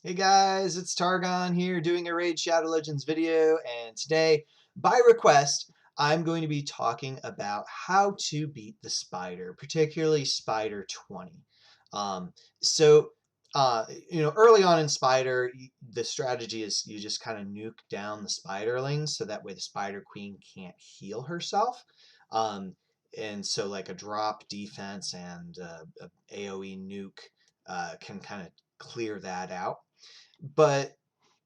Hey guys, it's Targon here doing a Raid Shadow Legends video, and today, by request, I'm going to be talking about how to beat the spider, particularly Spider 20. Um, so, Early on in Spider, the strategy is you just kind of nuke down the spiderlings so that way the Spider Queen can't heal herself. Um, and so, like a drop defense and a AoE nuke can kind of clear that out. But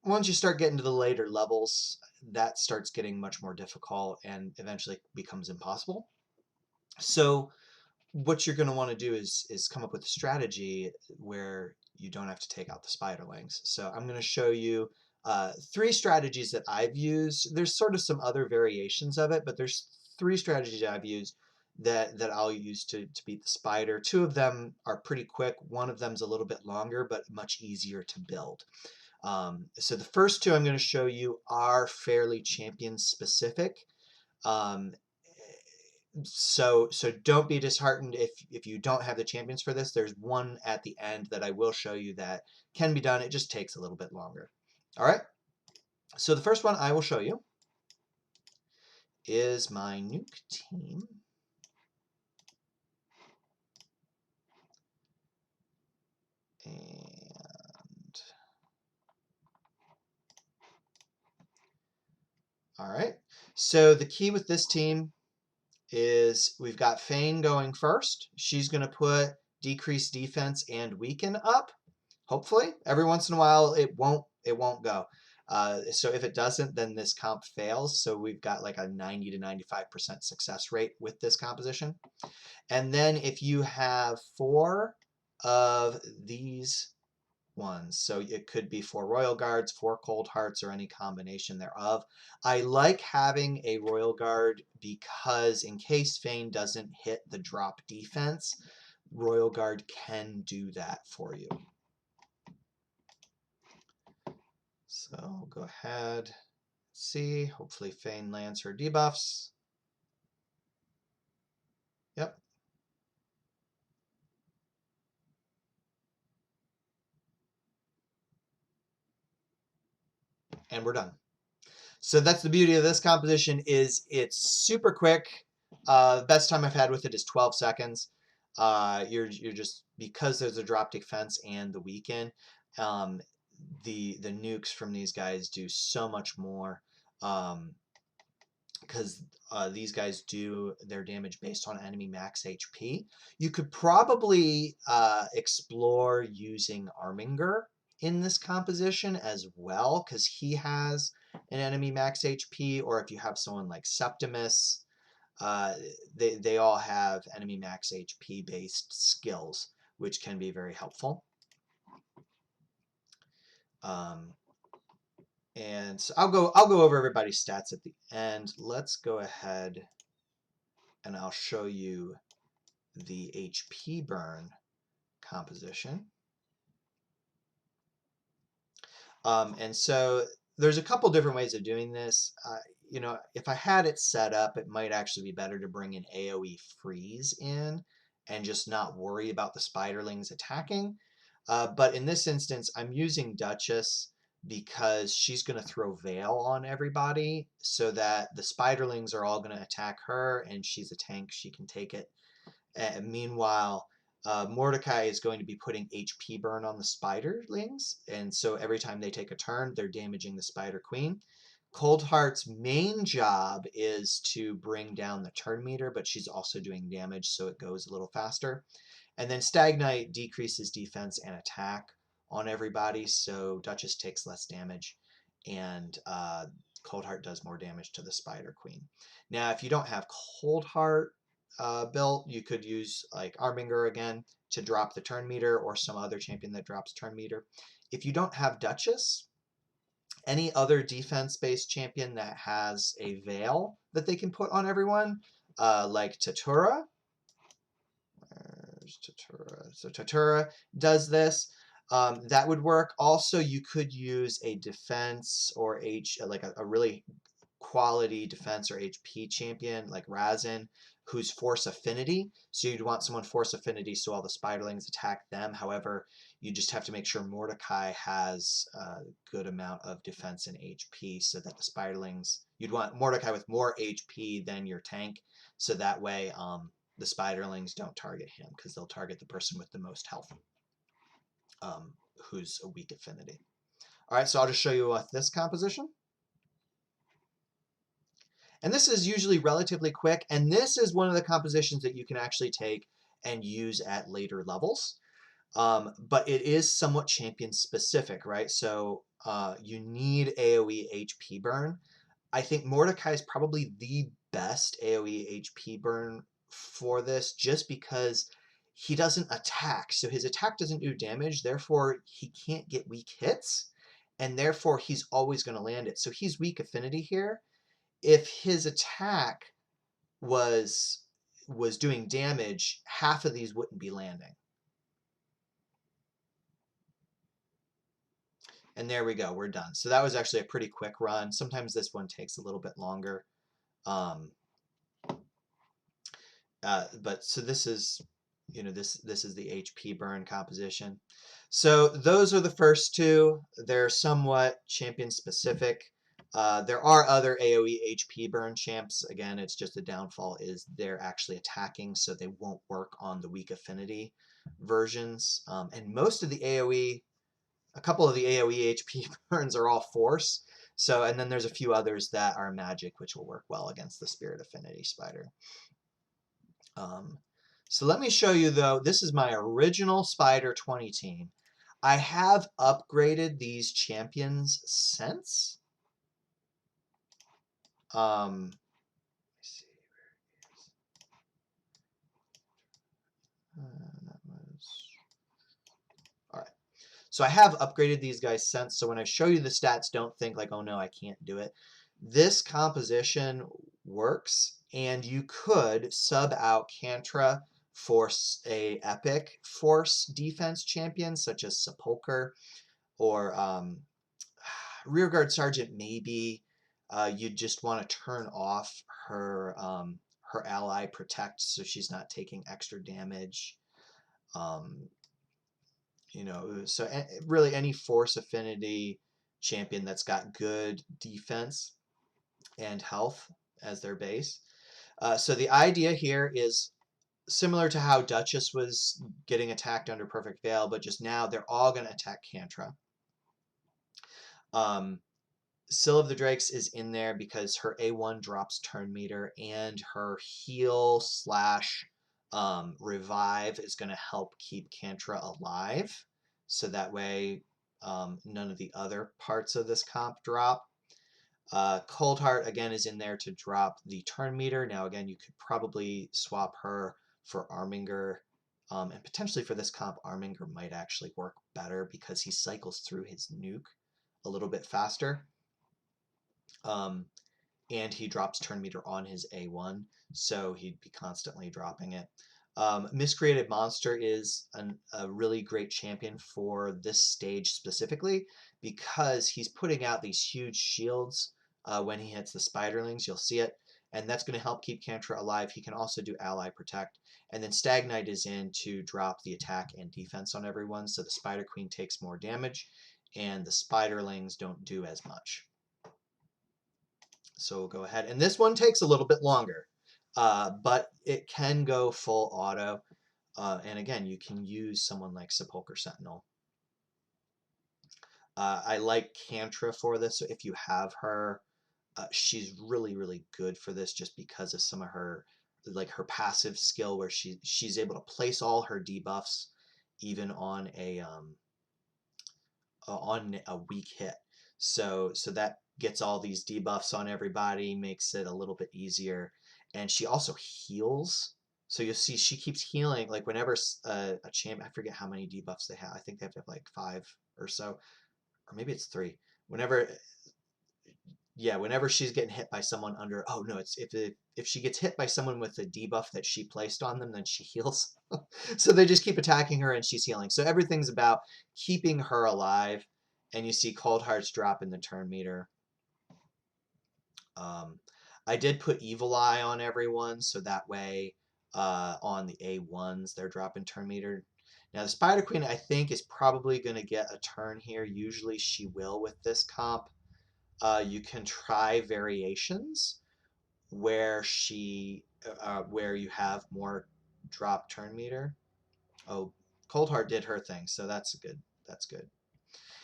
once you start getting to the later levels, that starts getting much more difficult and eventually becomes impossible. So what you're going to want to do is come up with a strategy where you don't have to take out the spiderlings. So I'm going to show you three strategies that I've used. There's sort of some other variations of it, but there's three strategies I've used that I'll use to beat the spider. Two of them are pretty quick. One of them's a little bit longer, but much easier to build. So the first two I'm going to show you are fairly champion specific. Um, so don't be disheartened if you don't have the champions for this. There's one at the end that I will show you that can be done. It just takes a little bit longer. All right. So the first one I will show you is my nuke team. And all right. So the key with this team is we've got Fane going first. She's going to put decrease defense and weaken up. Hopefully, every once in a while it won't go. So if it doesn't, then this comp fails. So we've got like a 90 to 95% success rate with this composition. And then if you have four of these ones. So it could be 4 Royal Guards, 4 Cold Hearts, or any combination thereof. I like having a Royal Guard because in case Fane doesn't hit the drop defense, Royal Guard can do that for you. So go ahead, see, hopefully Fane lands her debuffs. Yep. And we're done. So that's the beauty of this composition is it's super quick. The best time I've had with it is 12 seconds. You're just because there's a drop defense and the weaken, the nukes from these guys do so much more because these guys do their damage based on enemy max HP. You could probably explore using Arminger in this composition as well because he has an enemy max HP, or if you have someone like Septimus, they all have enemy max HP based skills, which can be very helpful. And so I'll go over everybody's stats at the end. Let's go ahead and I'll show you the HP burn composition. And so there's a couple different ways of doing this. If I had it set up, it might actually be better to bring an AoE freeze in and just not worry about the spiderlings attacking. But in this instance, I'm using Duchess because she's going to throw Veil on everybody so that the spiderlings are all going to attack her, and she's a tank. She can take it. And meanwhile, Mordecai is going to be putting HP burn on the spiderlings, and so every time they take a turn, they're damaging the Spider Queen. Coldheart's main job is to bring down the turn meter, but she's also doing damage, so it goes a little faster. And then Stag Knight decreases defense and attack on everybody, so Duchess takes less damage, and Coldheart does more damage to the Spider Queen. Now, if you don't have Coldheart built, you could use like Arminger again to drop the turn meter, or some other champion that drops turn meter. If you don't have Duchess, any other defense-based champion that has a Veil that they can put on everyone, like Tatura. Where's Tatura? So Tatura does this. That would work. Also, you could use a defense or like a really quality defense or HP champion like Razin, who's Force Affinity. So you'd want someone Force Affinity so all the spiderlings attack them. However, You just have to make sure Mordecai has a good amount of defense and HP so that the spiderlings, you'd want Mordecai with more HP than your tank, so that way the spiderlings don't target him, because they'll target the person with the most health, who's a weak affinity. All right, so I'll just show you this composition. And this is usually relatively quick, and this is one of the compositions that you can actually take and use at later levels. But it is somewhat champion specific, right? So you need AoE HP burn. I think Mordecai is probably the best AoE HP burn for this, just because he doesn't attack. So his attack doesn't do damage, therefore he can't get weak hits, and therefore he's always going to land it. So he's weak affinity here. If his attack was doing damage, half of these wouldn't be landing. And there we go, we're done. So that was actually a pretty quick run. Sometimes this one takes a little bit longer. But so this is, this is the HP burn composition. So those are the first two. They're somewhat champion specific. There are other AoE HP burn champs. Again, it's just the downfall is they're actually attacking, so they won't work on the weak affinity versions. And most of the AoE, a couple of the AoE HP burns are all force. So, and then there's a few others that are magic, which will work well against the Spirit Affinity Spider. So let me show you, though, this is my original Spider 20 team. I have upgraded these champions since. Let's see, that was... All right. So I have upgraded these guys since, so when I show you the stats, don't think like, oh no, I can't do it. This composition works, and you could sub out Kantra for a epic force defense champion, such as Sepulcher, or Rearguard Sergeant maybe. You'd just want to turn off her her ally protect, so she's not taking extra damage. So really any force affinity champion that's got good defense and health as their base. So the idea here is similar to how Duchess was getting attacked under Perfect Veil, but just now they're all going to attack Kantra. Sill of the Drakes is in there because her A1 drops turn meter, and her heal / revive is going to help keep Kantra alive. So that way none of the other parts of this comp drop. Coldheart, again, is in there to drop the turn meter. Now, again, you could probably swap her for Arminger. And potentially for this comp, Arminger might actually work better because he cycles through his nuke a little bit faster. And he drops turn meter on his A1, so he'd be constantly dropping it. Miscreated Monster is a really great champion for this stage specifically because he's putting out these huge shields when he hits the spiderlings. You'll see it, and that's going to help keep Kantra alive. He can also do ally protect, and then Stag Knight is in to drop the attack and defense on everyone, so the Spider Queen takes more damage, and the spiderlings don't do as much. So we'll go ahead, and this one takes a little bit longer, but it can go full auto. And again, you can use someone like Sepulcher Sentinel. I like Kantra for this, so if you have her, she's really, really good for this just because of some of her, like her passive skill where she's able to place all her debuffs even on a weak hit. So that gets all these debuffs on everybody, makes it a little bit easier. And she also heals. So you'll see she keeps healing. Like whenever a champ, I forget how many debuffs they have. I think they have to have like 5 or so, or maybe it's 3. Whenever she's getting hit by someone under, oh no, it's if she gets hit by someone with a debuff that she placed on them, then she heals. So they just keep attacking her and she's healing. So everything's about keeping her alive. And you see Coldheart's drop in the turn meter. I did put Evil Eye on everyone, so that way on the A1s they're dropping turn meter. Now the Spider Queen, I think, is probably going to get a turn here. Usually she will with this comp. You can try variations where you have more drop turn meter. Oh, Coldheart did her thing, so that's good. That's good.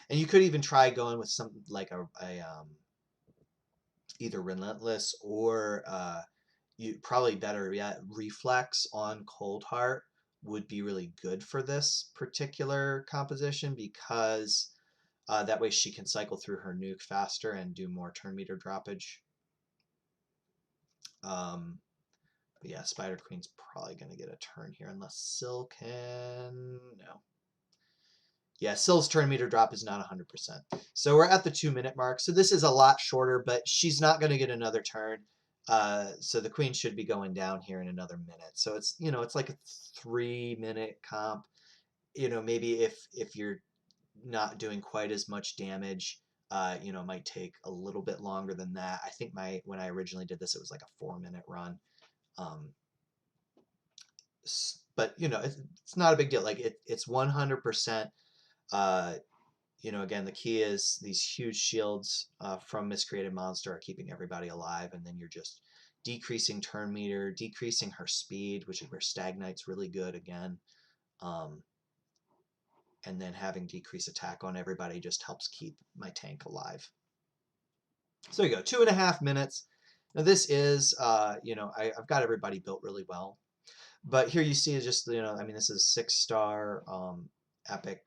And you could even try going with something like a either Relentless or you probably better yet Reflex on Coldheart would be really good for this particular composition because that way she can cycle through her nuke faster and do more turn meter droppage. But yeah, Spider Queen's probably going to get a turn here unless Syl can... No. Yeah, Syl's turn meter drop is not 100%. So we're at the 2-minute mark. So this is a lot shorter, but she's not going to get another turn. So the queen should be going down here in another minute. So it's, you know, it's like a 3-minute comp. You know, maybe if you're not doing quite as much damage, you know, it might take a little bit longer than that. I think when I originally did this, it was like a 4-minute run. But you know, it's not a big deal. Like it's 100%. You know, again, the key is these huge shields from Miscreated Monster are keeping everybody alive, and then you're just decreasing turn meter, decreasing her speed, which is where Stagnite's really good again. And then having decreased attack on everybody just helps keep my tank alive. So there you go, 2.5 minutes. Now this is, you know, I've got everybody built really well. But here you see is just, you know, I mean, this is 6-star epic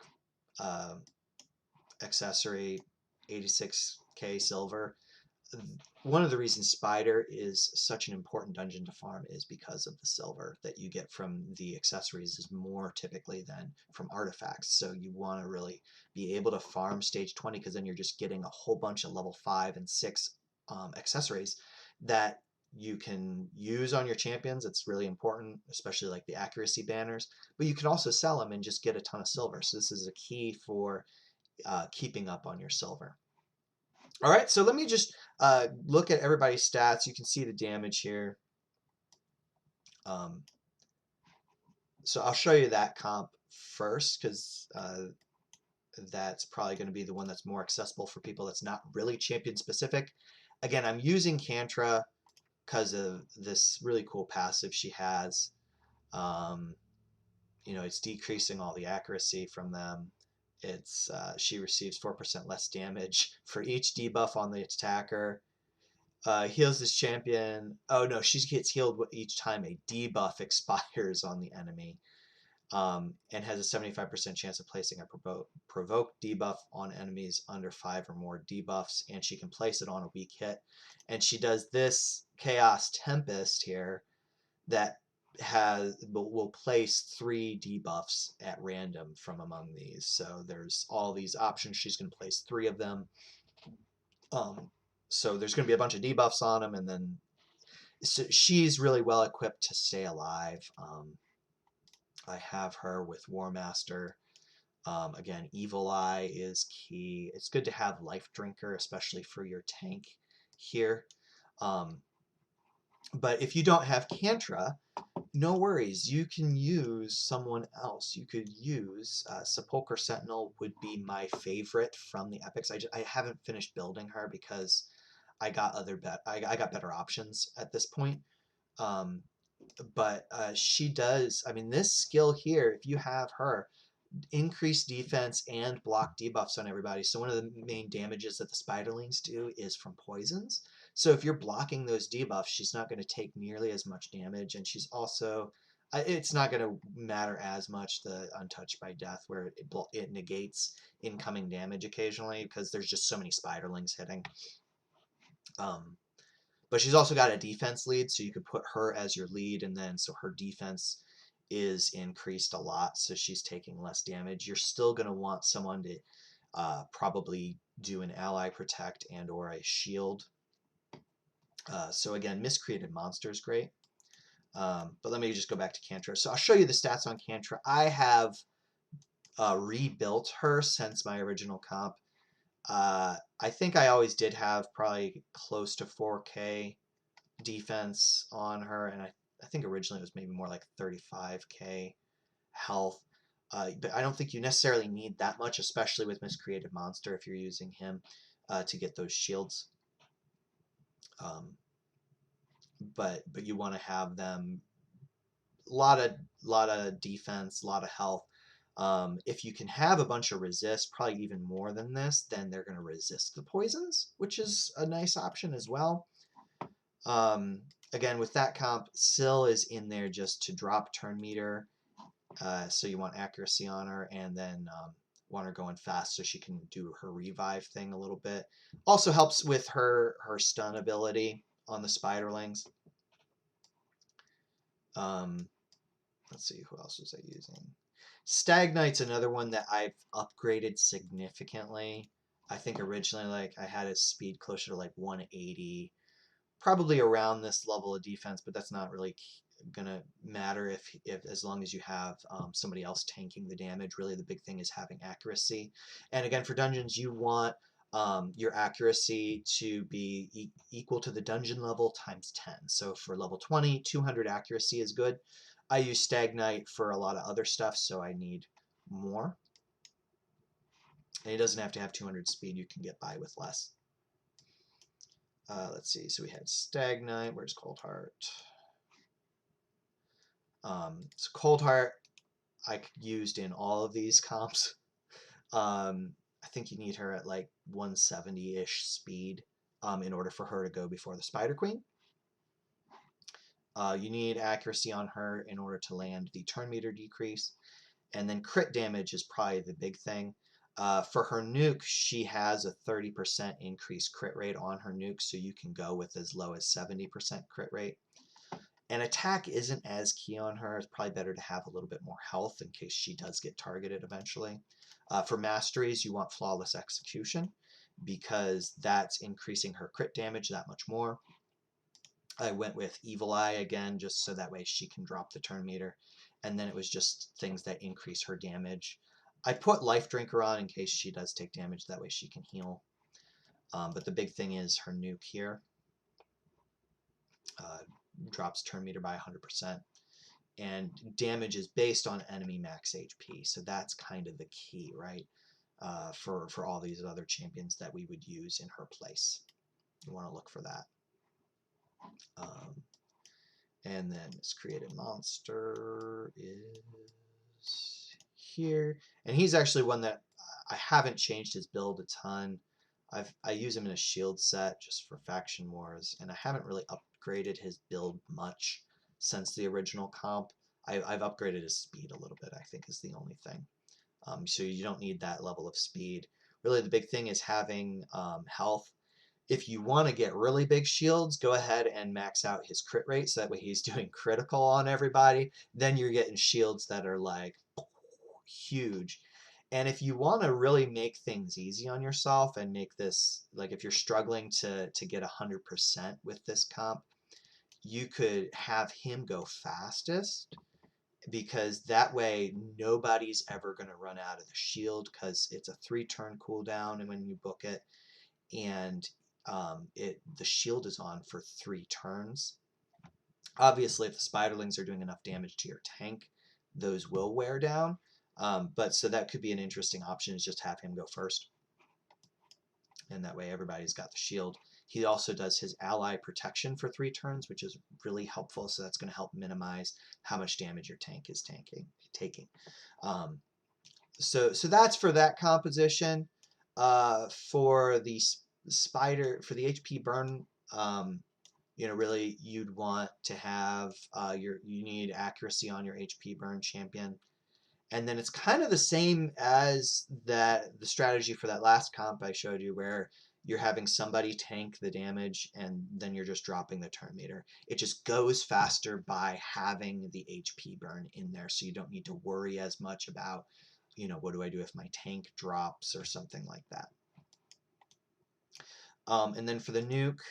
accessory, 86k silver. One of the reasons Spider is such an important dungeon to farm is because of the silver that you get from the accessories is more typically than from artifacts. So you want to really be able to farm stage 20 because then you're just getting a whole bunch of level 5 and 6 accessories that you can use on your champions. It's really important, especially like the accuracy banners, but you can also sell them and just get a ton of silver. So this is a key for keeping up on your silver. All right, so let me just look at everybody's stats. You can see the damage here. So I'll show you that comp first because that's probably going to be the one that's more accessible for people that's not really champion specific. Again, I'm using Kantra because of this really cool passive she has. You know, it's decreasing all the accuracy from them. It's she receives 4% less damage for each debuff on the attacker. Heals this champion. Oh no, she gets healed each time a debuff expires on the enemy. And has a 75% chance of placing a provoke debuff on enemies under 5 or more debuffs, and she can place it on a weak hit. And she does this Chaos Tempest here that will place 3 debuffs at random from among these. So there's all these options. She's going to place 3 of them. So there's going to be a bunch of debuffs on them, and then so she's really well equipped to stay alive. I have her with War Master. Again, Evil Eye is key. It's good to have Life Drinker, especially for your tank here. But if you don't have Kantra, no worries. You can use someone else. You could use Sepulchre Sentinel would be my favorite from the epics. I haven't finished building her because I got I got better options at this point. But she does. I mean, this skill here, if you have her, increase defense and block debuffs on everybody. So one of the main damages that the Spiderlings do is from poisons. So if you're blocking those debuffs, she's not going to take nearly as much damage, and she's also it's not going to matter as much the Untouched by Death, where it negates incoming damage occasionally because there's just so many Spiderlings hitting. But she's also got a defense lead, so you could put her as your lead, and then so her defense is increased a lot, so she's taking less damage. You're still going to want someone to probably do an ally protect and or a shield. So again, Miscreated Monster is great. But let me just go back to Kantra. So I'll show you the stats on Kantra. I have rebuilt her since my original comp. I think I always did have probably close to 4k defense on her, and I think originally it was maybe more like 35k health. But I don't think you necessarily need that much, especially with Miscreated Monster if you're using him to get those shields. But you want to have them lot of defense, a lot of health. If you can have a bunch of resist, probably even more than this, then they're going to resist the poisons, which is a nice option as well. Again, with that comp, Syl is in there just to drop turn meter. So you want accuracy on her, and then want her going fast so she can do her revive thing a little bit. Also helps with her stun ability on the spiderlings. Let's see, who else was I using? Stag Knight's another one that I've upgraded significantly. I think originally like I had his speed closer to like 180, probably around this level of defense, but that's not really gonna matter if as long as you have somebody else tanking the damage. Really, the big thing is having accuracy. And again, for dungeons, you want your accuracy to be equal to the dungeon level times 10. So for level 20, 200 accuracy is good. I use Stag Knight for a lot of other stuff, so I need more. And he doesn't have to have 200 speed. You can get by with less. Let's see. So we had Stag Knight. Where's Coldheart? So Coldheart I used in all of these comps. I think you need her at like 170-ish speed in order for her to go before the Spider Queen. You need accuracy on her in order to land the turn meter decrease. And then crit damage is probably the big thing. For her nuke, she has a 30% increased crit rate on her nuke, so you can go with as low as 70% crit rate. And attack isn't as key on her. It's probably better to have a little bit more health in case she does get targeted eventually. For masteries, you want Flawless Execution because that's increasing her crit damage that much more. I went with Evil Eye again, just so that way she can drop the turn meter. And then it was just things that increase her damage. I put Life Drinker on in case she does take damage, that way she can heal. But the big thing is her nuke here. Drops turn meter by 100%. And damage is based on enemy max HP. So that's kind of the key, right? For all these other champions that we would use in her place. You want to look for that. And then Miscreated Monster is here. And he's actually one that I haven't changed his build a ton. I use him in a shield set just for Faction Wars, and I haven't really upgraded his build much since the original comp. I've upgraded his speed a little bit, I think is the only thing. So you don't need that level of speed. Really, the big thing is having health. If you want to get really big shields, go ahead and max out his crit rate, so that way he's doing critical on everybody. Then you're getting shields that are like huge. And if you want to really make things easy on yourself and make this, like if you're struggling to get 100% with this comp, you could have him go fastest, because that way nobody's ever going to run out of the shield, because it's a 3-turn cooldown and when you book it, and the shield is on for 3 turns. Obviously, if the spiderlings are doing enough damage to your tank, those will wear down. But so that could be an interesting option, is just have him go first. And that way everybody's got the shield. He also does his ally protection for 3 turns, which is really helpful. So that's going to help minimize how much damage your tank is taking. So that's for that composition. For the the HP burn, really you'd want to have you need accuracy on your HP burn champion. And then it's kind of the same as the strategy for that last comp I showed you, where you're having somebody tank the damage and then you're just dropping the turn meter. It just goes faster by having the HP burn in there, so you don't need to worry as much about, what do I do if my tank drops or something like that. And then for the nuke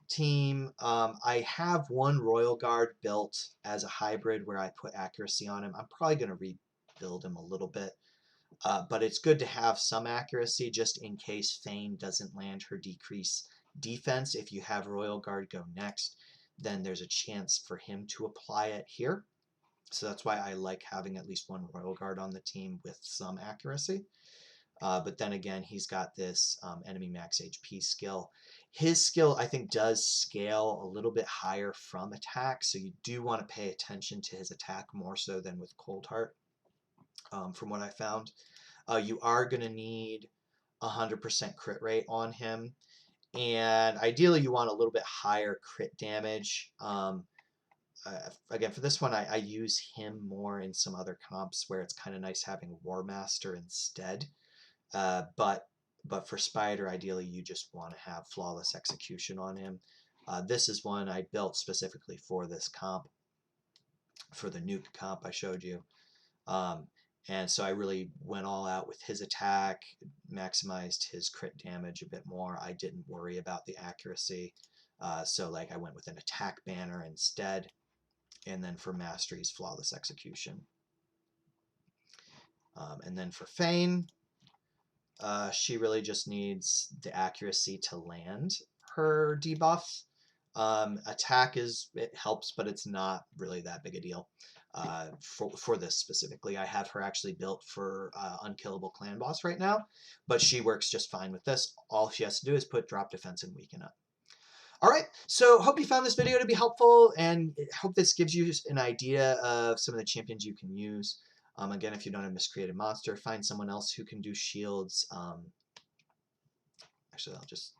team, I have one Royal Guard built as a hybrid where I put accuracy on him. I'm probably going to rebuild him a little bit, but it's good to have some accuracy just in case Fane doesn't land her decrease defense. If you have Royal Guard go next, then there's a chance for him to apply it here. So that's why I like having at least one Royal Guard on the team with some accuracy. But then again, he's got this enemy max HP skill. His skill, I think, does scale a little bit higher from attack, so you do want to pay attention to his attack more so than with Cold Heart, from what I found. You are going to need 100% crit rate on him, and ideally you want a little bit higher crit damage. Again, for this one, I use him more in some other comps where it's kind of nice having War Master instead. But for Spider, ideally you just want to have flawless execution on him. This is one I built specifically for this comp, for the nuke comp I showed you. And so I really went all out with his attack, maximized his crit damage a bit more. I didn't worry about the accuracy. So like I went with an attack banner instead. And then for masteries, flawless execution. And then for Fane, she really just needs the accuracy to land her debuff. Attack it helps, but it's not really that big a deal for this specifically. I have her actually built for Unkillable Clan Boss right now, but she works just fine with this. All she has to do is put drop defense and weaken up. All right, so hope you found this video to be helpful, and hope this gives you an idea of some of the champions you can use. Again, if you don't have Miscreated Monster, find someone else who can do shields. Actually, I'll just,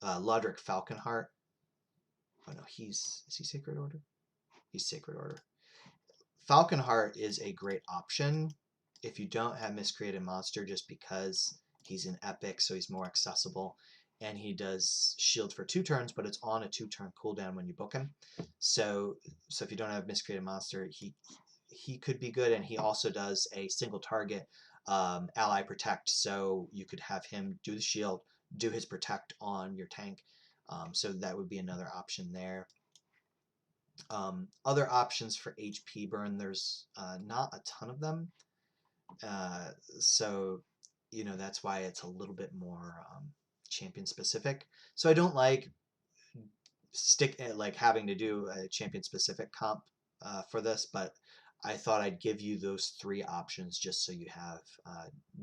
Lodric Falconheart. Oh no, is he Sacred Order? He's Sacred Order. Falconheart is a great option if you don't have Miscreated Monster, just because he's an epic, so he's more accessible. And he does shield for 2 turns, but it's on a 2-turn cooldown when you book him. So if you don't have Miscreated Monster, he could be good, and he also does a single target ally protect, so you could have him do the shield, do his protect on your tank. So that would be another option there. Other options for HP burn, there's not a ton of them. So, that's why it's a little bit more champion specific. So I don't like having to do a champion specific comp for this, but I thought I'd give you those 3 options just so you have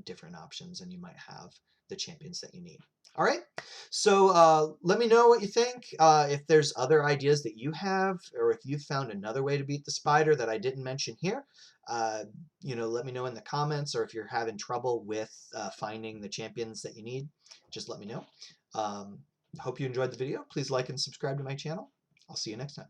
different options and you might have the champions that you need. All right, so let me know what you think. If there's other ideas that you have, or if you found another way to beat the Spider that I didn't mention here, let me know in the comments, or if you're having trouble with finding the champions that you need, just let me know. Hope you enjoyed the video. Please like and subscribe to my channel. I'll see you next time.